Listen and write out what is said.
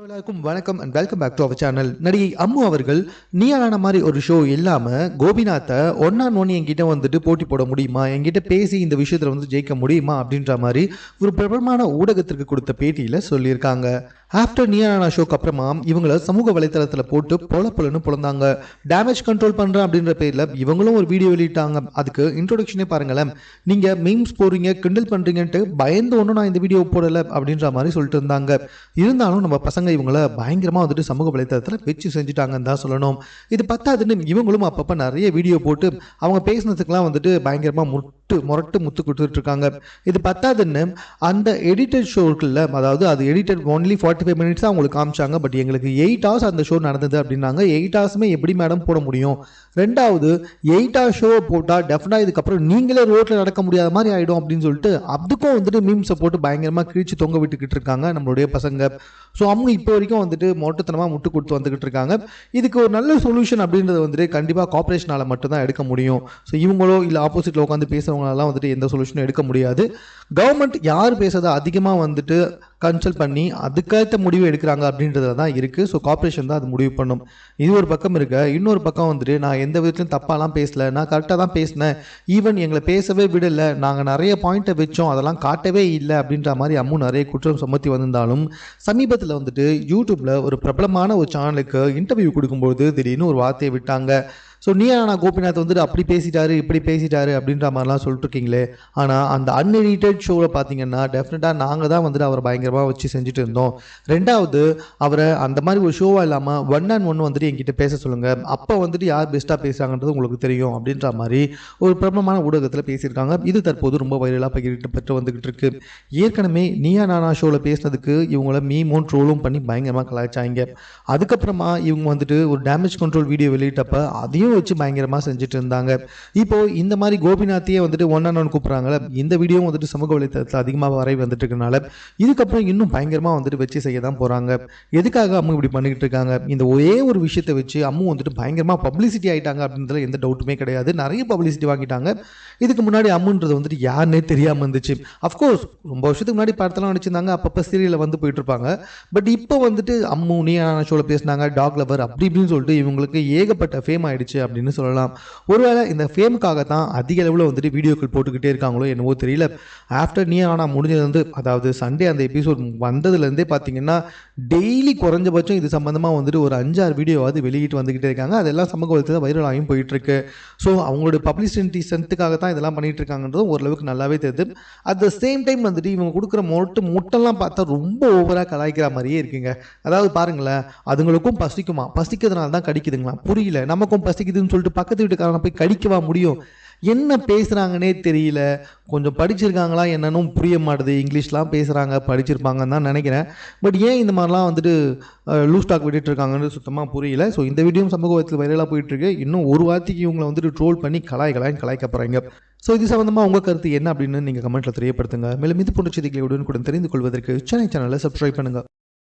எல்லாருக்கும் வணக்கம் and welcome back to our channel. நடிகை அம்மு அவர்கள் நீயான மாதிரி ஒரு ஷோ இல்லாமல் கோபிநாத்தை ஒன் என்கிட்ட வந்துட்டு போட்டி போட முடியுமா, என்கிட்ட பேசி இந்த விஷயத்தில் வந்து ஜெயிக்க முடியுமா அப்படின்ற மாதிரி ஒரு பிரபலமான ஊடகத்திற்கு கொடுத்த பேட்டியில் சொல்லியிருக்காங்க. ஆஃப்டர் நீயான ஷோக்கு அப்புறமா இவங்கள சமூக வலைத்தளத்தில் போட்டு பொலன்னு பொழந்தாங்க. டேமேஜ் கண்ட்ரோல் பண்ணுறேன் அப்படின்ற பேரில் இவங்களும் ஒரு வீடியோ வெளியிட்டாங்க. அதுக்கு இன்ட்ரோடக்ஷனே பாருங்களேன். நீங்கள் மீம்ஸ் போடுறீங்க, கிண்டல் பண்ணுறீங்கன்ட்டு பயந்து ஒன்றும் நான் இந்த வீடியோ போடலை அப்படின்ற மாதிரி சொல்லிட்டு இருந்தாங்க. இருந்தாலும் நம்ம பசங்க இவங்கள பயங்கரமாக வந்துட்டு சமூக வலைத்தளத்தில் வச்சு செஞ்சுட்டாங்கன்னு தான் சொல்லணும். இது பத்தாதுன்னு இவங்களும் அப்பப்போ நிறைய வீடியோ போட்டு அவங்க பேசினதுக்கெல்லாம் வந்துட்டு பயங்கரமாக முரட்டு முத்து கொடுத்துட்டு இருக்காங்க. இது பத்தாதுன்னு அந்த எடிட்டட் ஷோக்குள்ள, அதாவது அது எடிட்டட் ஒன்லி 45 மினிட்ஸ் தான் அவங்களுக்கு காமிச்சாங்க. பட் எங்களுக்கு 8 hours அந்த ஷோ நடந்தது அப்படின்னாங்க. 8 hours எப்படி மேடம் போட முடியும்? ரெண்டாவது 8 hours ஷோ போட்டால் டெஃபினட்டாக இதுக்கப்புறம் நீங்களே ரோட்டில் நடக்க முடியாத மாதிரி ஆகிடும் அப்படின்னு சொல்லிட்டு அதுக்கும் வந்துட்டு மீம்ஸை போட்டு பயங்கரமாக கிழிச்சு தொங்க விட்டுக்கிட்டு இருக்காங்க நம்மளுடைய பசங்க. ஸோ அவங்க இப்போ வரைக்கும் வந்துட்டு மொட்டத்தனமாக முட்டு கொடுத்து வந்துக்கிட்டு இருக்காங்க. இதுக்கு ஒரு நல்ல சொல்யூஷன் அப்படின்றது வந்துட்டு கண்டிப்பாக கார்பரேஷனால் மட்டும்தான் எடுக்க முடியும். ஸோ இவங்களோ இல்லை ஆப்போசிட்டில் உட்காந்து பேசுகிறவங்களாம் வந்துட்டு எந்த சொல்யூஷனும் எடுக்க முடியாது. கவர்மெண்ட் யார் பேசுறதை அதிகமாக வந்துட்டு கன்சல்ட் பண்ணி அதுக்கேற்ற முடிவு எடுக்கிறாங்க அப்படின்றதுல தான் இருக்குது. ஸோ கார்பரேஷன் தான் அது முடிவு பண்ணும். இது ஒரு பக்கம் இருக்க, இன்னொரு பக்கம் வந்துட்டு நான் எந்த விதத்துலையும் தப்பாலாம் பேசலை, நான் கரெக்டாக தான் பேசினேன், ஈவன் எங்களை பேசவே விடலை, நாங்கள் நிறைய பாயிண்ட்டை வச்சோம், அதெல்லாம் காட்டவே இல்லை அப்படின்ற மாதிரி அம்மு நிறைய குற்றம் சுமத்தி வந்திருந்தாலும் சமீபத்தில் வந்துட்டு யூடியூப்பில் ஒரு பிரபலமான ஒரு சேனலுக்கு இன்டர்வியூ கொடுக்கும்போது திடீர்னு ஒரு வார்த்தையை விட்டாங்க. ஸோ நீயான கோபிநாத் வந்துட்டு அப்படி பேசிட்டாரு இப்படி பேசிட்டாரு அப்படின்ற மாதிரிலாம் சொல்லிட்டு இருக்கீங்களே, ஆனால் அந்த அன்எடிட்டட் ஷோவில் பார்த்தீங்கன்னா டெஃபினட்டாக நாங்கள் தான் வந்துட்டு அவரை பயங்கரமாக வச்சு செஞ்சுட்டு இருந்தோம். ரெண்டாவது, அவரை அந்த மாதிரி ஒரு ஷோவாக இல்லாமல் 1-on-1 வந்துட்டு என்கிட்ட பேச சொல்லுங்கள், அப்போ வந்துட்டு யார் பெஸ்ட்டாக பேசுகிறாங்கன்றது உங்களுக்கு தெரியும் அப்படின்ற மாதிரி ஒரு பிரபலமான ஊடகத்தில் பேசியிருக்காங்க. இது தற்போது ரொம்ப வைரலாக பகிரப்பட்டு வந்துக்கிட்டு இருக்கு. ஏற்கனவே நீயான ஷோவில் பேசினதுக்கு இவங்கள மீமும் ட்ரோலும் பண்ணி பயங்கரமாக கலாய்ச்சாங்க. அதுக்கப்புறமா இவங்க வந்துட்டு ஒரு டேமேஜ் கண்ட்ரோல் வீடியோ வெளியிட்டப்ப அதையும் வச்சு பயங்கரமாக செஞ்சுட்டு இருந்தாங்க. இப்போ இந்த மாதிரி கோபிநாத்தையே வந்துட்டு 1-on-1 கூப்பிட்றாங்களே, இந்த வீடியோ வந்துட்டு சமூக வலைத்தளத்தில் அதிகமாக வரை வந்துட்டு இருக்கனால இதுக்கப்புறம் இன்னும் பயங்கரமாக வந்துட்டு வச்சு செய்ய தான் போகிறாங்க. எதுக்காக அம்மு இப்படி பண்ணிக்கிட்டு இருக்காங்க? இந்த ஒரே ஒரு விஷயத்தை வச்சு அம்மு வந்துட்டு பயங்கரமாக பப்ளிசிட்டி ஆகிட்டாங்க அப்படின்றதுல எந்த டவுட்டுமே கிடையாது. நிறைய பப்ளிசிட்டி வாங்கிட்டாங்க. இதுக்கு முன்னாடி அம்முன்றது வந்துட்டு யாருன்னே தெரியாமல் இருந்துச்சு. அஃப்கோர்ஸ் ரொம்ப வருஷத்துக்கு முன்னாடி படத்தெல்லாம் நடிச்சிருந்தாங்க, அப்பப்போ சீரியலில் வந்து போயிட்டு இருப்பாங்க. பட் இப்போ வந்துட்டு அம்மு நீயான ஷோவில் பேசினாங்க, டாக் லவர் அப்படி இப்படின்னு சொல்லிட்டு இவங்களுக்கு ஏகப்பட்ட ஃபேம் ஆயிடுச்சு அப்படின்னு சொல்லலாம். ஒருவேளை இந்த ஃபேமுக்காக தான் அதிக அளவில் வந்துட்டு வீடியோக்கள் போட்டுக்கிட்டே இருக்காங்களோ என்னவோ தெரியல. ஆஃப்டர் நீயான முடிஞ்சது வந்து, அதாவது சண்டே அந்த எபிசோட் வந்ததுலேருந்தே பார்த்தீங்கன்னா டெய்லி குறைஞ்சபட்சம் இது சம்மந்தமாக வந்துட்டு ஒரு 5-6 வீடியோவாவது வெளியிட்டு வந்துக்கிட்டே இருக்காங்க. அதெல்லாம் சமூக வலைத்தளத்தில் வைரலாகியும் போயிட்டுருக்கு. ஸோ அவங்களோட பப்ளிசிட்டி ஸ்ட்ரென்த்துக்காக தான் இதெல்லாம் பண்ணிகிட்டு இருக்காங்கன்றதும் ஓரளவுக்கு நல்லாவே தெரியுது. அட் த சேம் டைம் வந்துட்டு இவங்க கொடுக்குற முட்டெல்லாம் பார்த்தா ரொம்ப ஓவராக கலாய்க்கிற மாதிரியே இருக்குங்க. அதாவது பாருங்களேன், அதுங்களுக்கும் பசிக்குமா, பசிக்கிறதுனால தான் கடிக்குதுங்களா, புரியல. நமக்கும் பசிக்குதுன்னு சொல்லிட்டு பக்கத்து வீட்டுக்காரனை போய் கடிக்கவா முடியும்? என்ன பேசுகிறாங்கன்னே தெரியல. கொஞ்சம் படிச்சிருக்காங்களா என்னன்னு புரிய மாட்டுது. இங்கிலீஷ்லாம் பேசுகிறாங்க, படிச்சிருப்பாங்கன்னு தான் நினைக்கிறேன். பட் ஏன் இந்த மாதிரிலாம் வந்துட்டு லூஸ் டாக் விட்டுட்டு இருக்காங்கன்னு சுத்தமாக புரியல. ஸோ இந்த வீடியோவும் சமூக வலைத்தளத்தில் வைரலாக போயிட்டுருக்கு. இன்னும் ஒரு வார்த்தைக்கு இவங்களை வந்துட்டு ட்ரோல் பண்ணி கலாய்க்க போகிறாங்க. ஸோ இது சம்மந்தமாக உங்கள் கருத்து என்ன அப்படின்னு நீங்கள் கமெண்ட்டில் தெரியப்படுத்துங்க. மேலும் இது போன்ற செய்திகளை உடனுக்குடன் தெரிந்து கொள்வதற்கு சேனலை சப்ஸ்கிரைப் பண்ணுங்கள்.